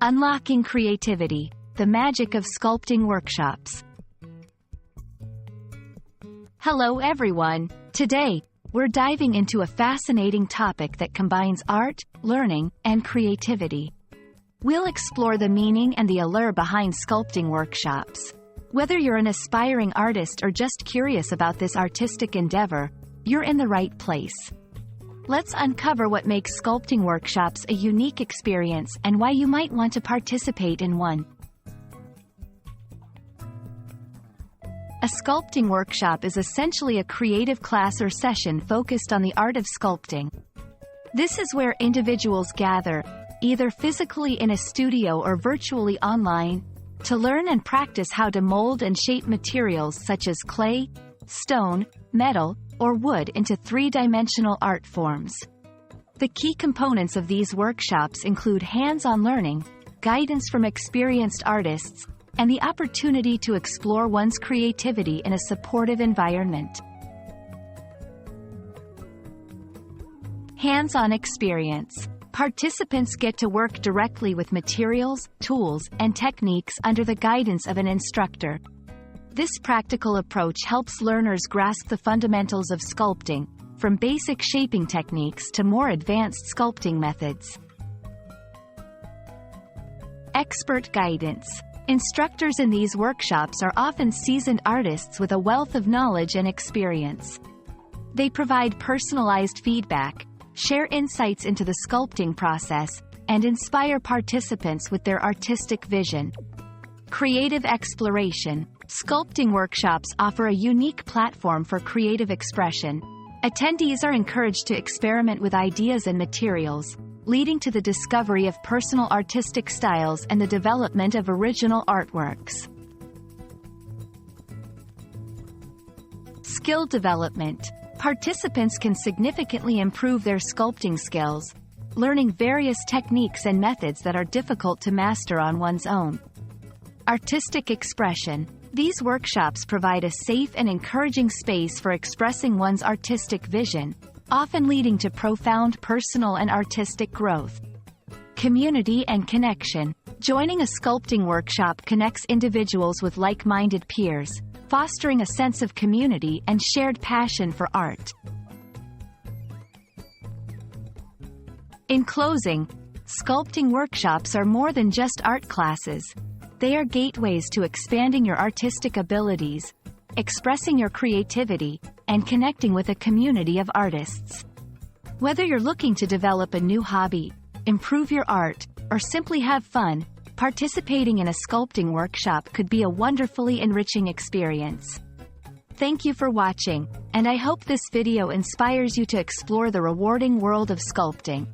Unlocking creativity, the magic of sculpting workshops. Hello everyone. Today, we're diving into a fascinating topic that combines art, learning, and creativity. We'll explore the meaning and the allure behind sculpting workshops. Whether you're an aspiring artist or just curious about this artistic endeavor, you're in the right place. Let's uncover what makes sculpting workshops a unique experience and why you might want to participate in one. A sculpting workshop is essentially a creative class or session focused on the art of sculpting. This is where individuals gather, either physically in a studio or virtually online, to learn and practice how to mold and shape materials such as clay, stone, metal, or wood into three-dimensional art forms. The key components of these workshops include hands-on learning, guidance from experienced artists, and the opportunity to explore one's creativity in a supportive environment. Hands-on experience. Participants get to work directly with materials, tools, and techniques under the guidance of an instructor. This practical approach helps learners grasp the fundamentals of sculpting, from basic shaping techniques to more advanced sculpting methods. Expert guidance. Instructors in these workshops are often seasoned artists with a wealth of knowledge and experience. They provide personalized feedback, share insights into the sculpting process, and inspire participants with their artistic vision. Creative exploration. Sculpting workshops offer a unique platform for creative expression. Attendees are encouraged to experiment with ideas and materials, leading to the discovery of personal artistic styles and the development of original artworks. Skill development. Participants can significantly improve their sculpting skills, learning various techniques and methods that are difficult to master on one's own. Artistic expression. These workshops provide a safe and encouraging space for expressing one's artistic vision, often leading to profound personal and artistic growth. Community and connection. Joining a sculpting workshop connects individuals with like-minded peers, fostering a sense of community and shared passion for art. In closing, sculpting workshops are more than just art classes. They are gateways to expanding your artistic abilities, expressing your creativity, and connecting with a community of artists. Whether you're looking to develop a new hobby, improve your art, or simply have fun, participating in a sculpting workshop could be a wonderfully enriching experience. Thank you for watching, and I hope this video inspires you to explore the rewarding world of sculpting.